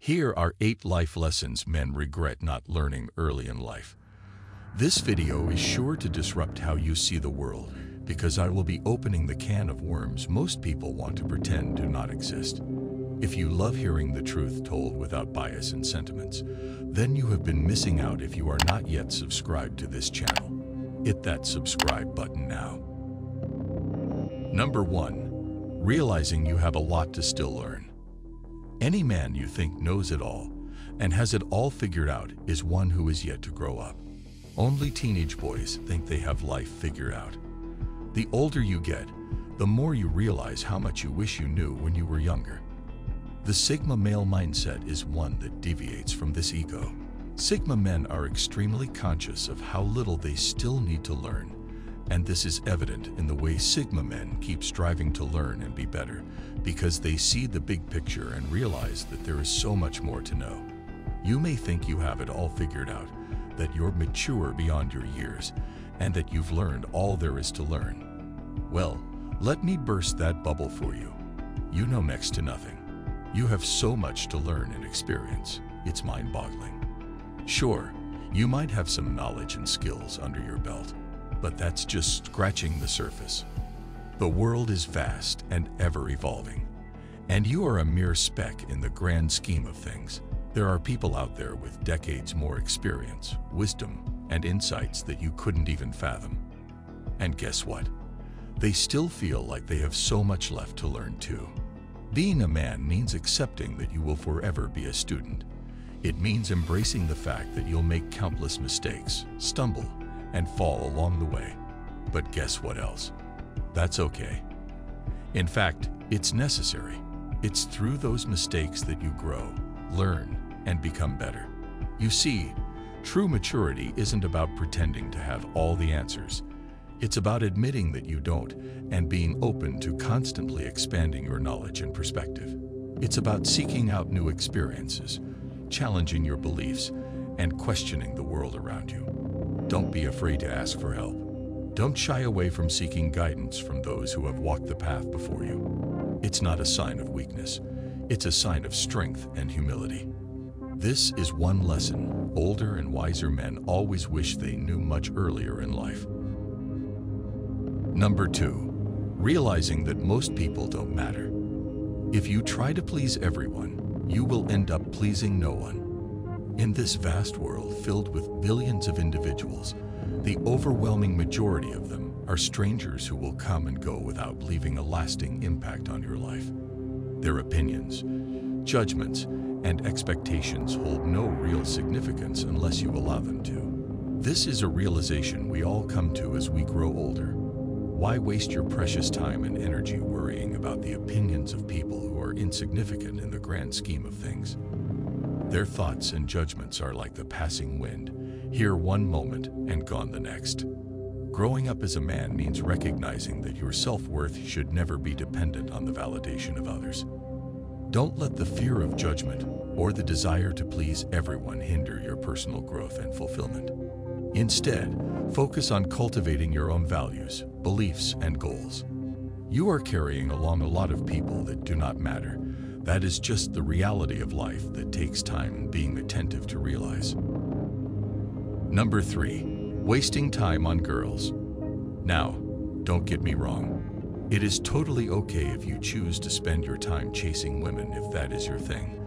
Here are 8 life lessons men regret not learning early in life. This video is sure to disrupt how you see the world, because I will be opening the can of worms most people want to pretend do not exist. If you love hearing the truth told without bias and sentiments, then you have been missing out if you are not yet subscribed to this channel. Hit that subscribe button now. Number 1. Realizing you have a lot to still learn. Any man you think knows it all and has it all figured out is one who is yet to grow up. Only teenage boys think they have life figured out. The older you get, the more you realize how much you wish you knew when you were younger. The Sigma male mindset is one that deviates from this ego. Sigma men are extremely conscious of how little they still need to learn, and this is evident in the way Sigma men keep striving to learn and be better, because they see the big picture and realize that there is so much more to know. You may think you have it all figured out, that you're mature beyond your years, and that you've learned all there is to learn. Well, let me burst that bubble for you. You know next to nothing. You have so much to learn and experience, it's mind-boggling. Sure, you might have some knowledge and skills under your belt, but that's just scratching the surface. The world is vast and ever-evolving, and you are a mere speck in the grand scheme of things. There are people out there with decades more experience, wisdom, and insights that you couldn't even fathom. And guess what? They still feel like they have so much left to learn too. Being a man means accepting that you will forever be a student. It means embracing the fact that you'll make countless mistakes, stumble, and fall along the way. But guess what else? That's okay. In fact, it's necessary. It's through those mistakes that you grow, learn, and become better. You see, true maturity isn't about pretending to have all the answers. It's about admitting that you don't and being open to constantly expanding your knowledge and perspective. It's about seeking out new experiences, challenging your beliefs, and questioning the world around you. Don't be afraid to ask for help. Don't shy away from seeking guidance from those who have walked the path before you. It's not a sign of weakness. It's a sign of strength and humility. This is one lesson older and wiser men always wish they knew much earlier in life. Number 2. Realizing that most people don't matter. If you try to please everyone, you will end up pleasing no one. In this vast world filled with billions of individuals, the overwhelming majority of them are strangers who will come and go without leaving a lasting impact on your life. Their opinions, judgments, and expectations hold no real significance unless you allow them to. This is a realization we all come to as we grow older. Why waste your precious time and energy worrying about the opinions of people who are insignificant in the grand scheme of things? Their thoughts and judgments are like the passing wind, here one moment and gone the next. Growing up as a man means recognizing that your self-worth should never be dependent on the validation of others. Don't let the fear of judgment or the desire to please everyone hinder your personal growth and fulfillment. Instead, focus on cultivating your own values, beliefs, and goals. You are carrying along a lot of people that do not matter. That is just the reality of life that takes time and being attentive to realize. Number 3. Wasting time on girls. Now, don't get me wrong. It is totally okay if you choose to spend your time chasing women if that is your thing.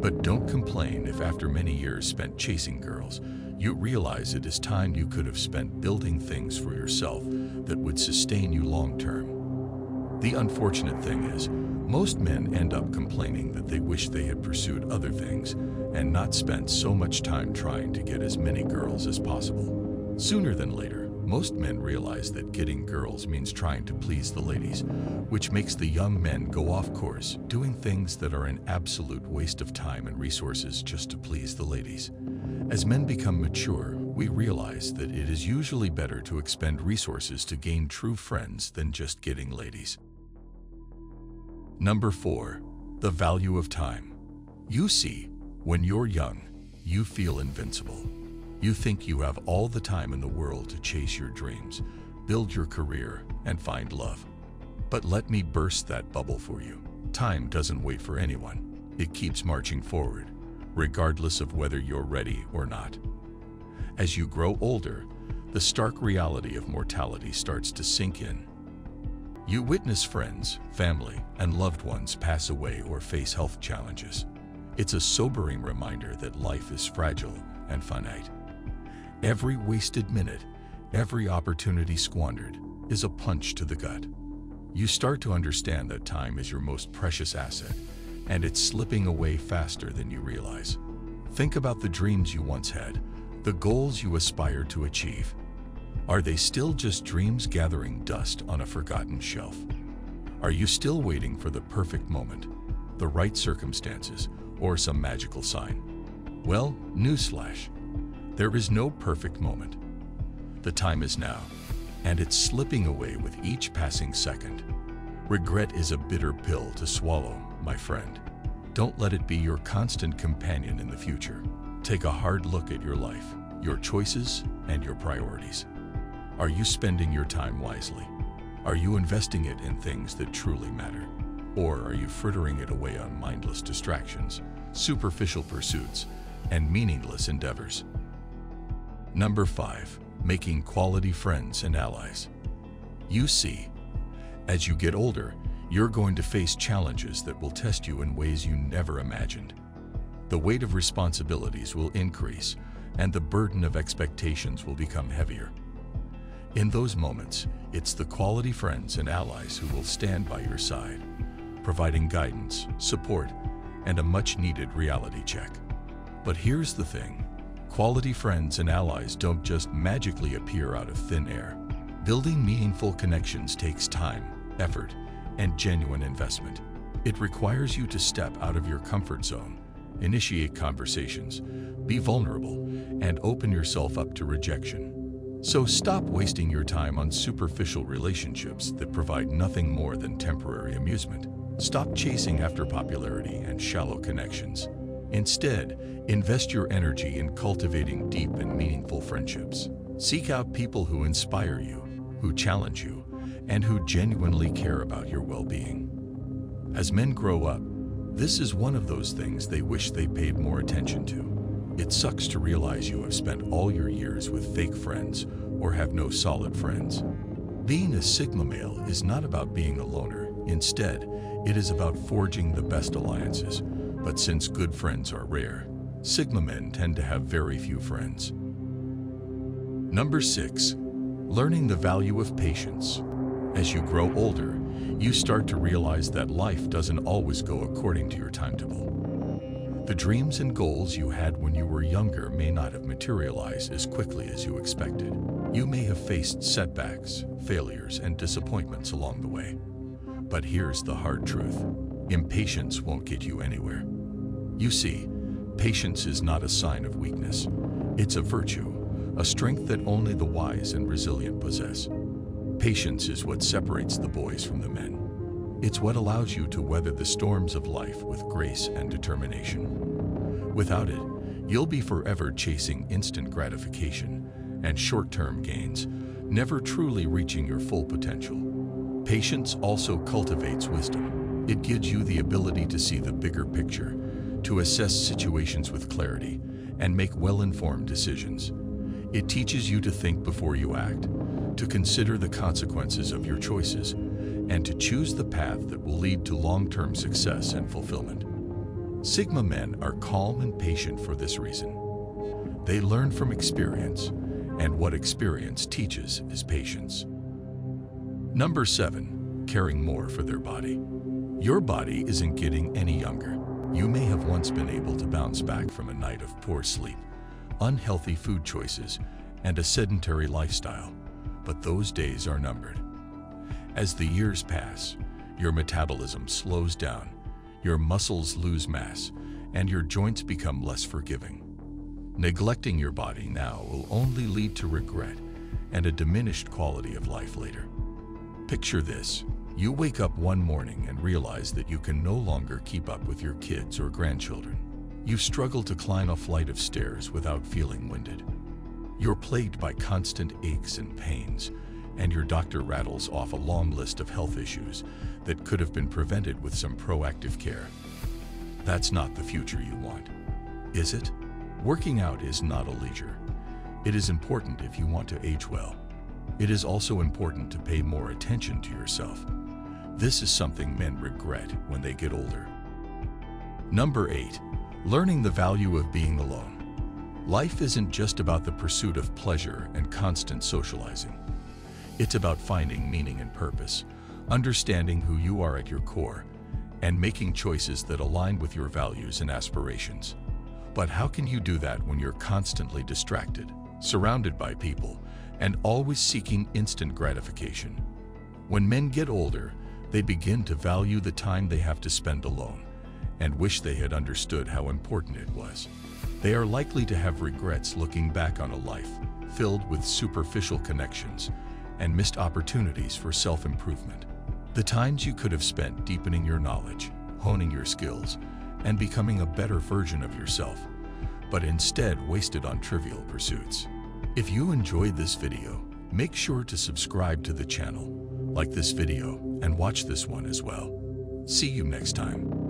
But don't complain if after many years spent chasing girls, you realize it is time you could have spent building things for yourself that would sustain you long term. The unfortunate thing is, most men end up complaining that they wish they had pursued other things and not spent so much time trying to get as many girls as possible. Sooner than later, most men realize that getting girls means trying to please the ladies, which makes the young men go off course, doing things that are an absolute waste of time and resources just to please the ladies. As men become mature, we realize that it is usually better to expend resources to gain true friends than just getting ladies. Number 4. The value of time. You see, when you're young, you feel invincible. You think you have all the time in the world to chase your dreams, build your career, and find love. But let me burst that bubble for you. Time doesn't wait for anyone. It keeps marching forward. regardless of whether you're ready or not. As you grow older, the stark reality of mortality starts to sink in. You witness friends, family, and loved ones pass away or face health challenges. It's a sobering reminder that life is fragile and finite. Every wasted minute, every opportunity squandered, is a punch to the gut. You start to understand that time is your most precious asset, and it's slipping away faster than you realize. Think about the dreams you once had, the goals you aspire to achieve. Are they still just dreams gathering dust on a forgotten shelf? Are you still waiting for the perfect moment, the right circumstances, or some magical sign? Well, newsflash, there is no perfect moment. The time is now, and it's slipping away with each passing second. Regret is a bitter pill to swallow, my friend. Don't let it be your constant companion in the future. Take a hard look at your life, your choices, and your priorities. Are you spending your time wisely? Are you investing it in things that truly matter? Or are you frittering it away on mindless distractions, superficial pursuits, and meaningless endeavors? Number 5, making quality friends and allies. You see, as you get older, you're going to face challenges that will test you in ways you never imagined. The weight of responsibilities will increase, and the burden of expectations will become heavier. In those moments, it's the quality friends and allies who will stand by your side, providing guidance, support, and a much-needed reality check. But here's the thing. Quality friends and allies don't just magically appear out of thin air. Building meaningful connections takes time, effort, and genuine investment. It requires you to step out of your comfort zone, initiate conversations, be vulnerable, and open yourself up to rejection. So stop wasting your time on superficial relationships that provide nothing more than temporary amusement. Stop chasing after popularity and shallow connections. Instead, invest your energy in cultivating deep and meaningful friendships. Seek out people who inspire you, who challenge you, and who genuinely care about your well-being. As men grow up, this is one of those things they wish they paid more attention to. It sucks to realize you have spent all your years with fake friends or have no solid friends. Being a Sigma male is not about being a loner. Instead, it is about forging the best alliances. But since good friends are rare, Sigma men tend to have very few friends. Number 6, learning the value of patience. As you grow older, you start to realize that life doesn't always go according to your timetable. The dreams and goals you had when you were younger may not have materialized as quickly as you expected. You may have faced setbacks, failures, and disappointments along the way. But here's the hard truth. Impatience won't get you anywhere. You see, patience is not a sign of weakness. It's a virtue, a strength that only the wise and resilient possess. Patience is what separates the boys from the men. It's what allows you to weather the storms of life with grace and determination. Without it, you'll be forever chasing instant gratification and short-term gains, never truly reaching your full potential. Patience also cultivates wisdom. It gives you the ability to see the bigger picture, to assess situations with clarity, and make well-informed decisions. It teaches you to think before you act, to consider the consequences of your choices, and to choose the path that will lead to long-term success and fulfillment. Sigma men are calm and patient for this reason. They learn from experience, and what experience teaches is patience. Number 7, caring more for their body. Your body isn't getting any younger. You may have once been able to bounce back from a night of poor sleep, unhealthy food choices, and a sedentary lifestyle, but those days are numbered. As the years pass, your metabolism slows down, your muscles lose mass, and your joints become less forgiving. Neglecting your body now will only lead to regret and a diminished quality of life later. Picture this. You wake up one morning and realize that you can no longer keep up with your kids or grandchildren. You struggle to climb a flight of stairs without feeling winded. You're plagued by constant aches and pains, and your doctor rattles off a long list of health issues that could have been prevented with some proactive care. That's not the future you want. Is it? Working out is not a leisure. It is important if you want to age well. It is also important to pay more attention to yourself. This is something men regret when they get older. Number 8. Learning the value of being alone. Life isn't just about the pursuit of pleasure and constant socializing. It's about finding meaning and purpose, understanding who you are at your core, and making choices that align with your values and aspirations. But how can you do that when you're constantly distracted, surrounded by people, and always seeking instant gratification? When men get older, they begin to value the time they have to spend alone and wish they had understood how important it was. They are likely to have regrets looking back on a life filled with superficial connections and missed opportunities for self-improvement. The times you could have spent deepening your knowledge, honing your skills, and becoming a better version of yourself, but instead wasted on trivial pursuits. If you enjoyed this video, make sure to subscribe to the channel, like this video, and watch this one as well. See you next time.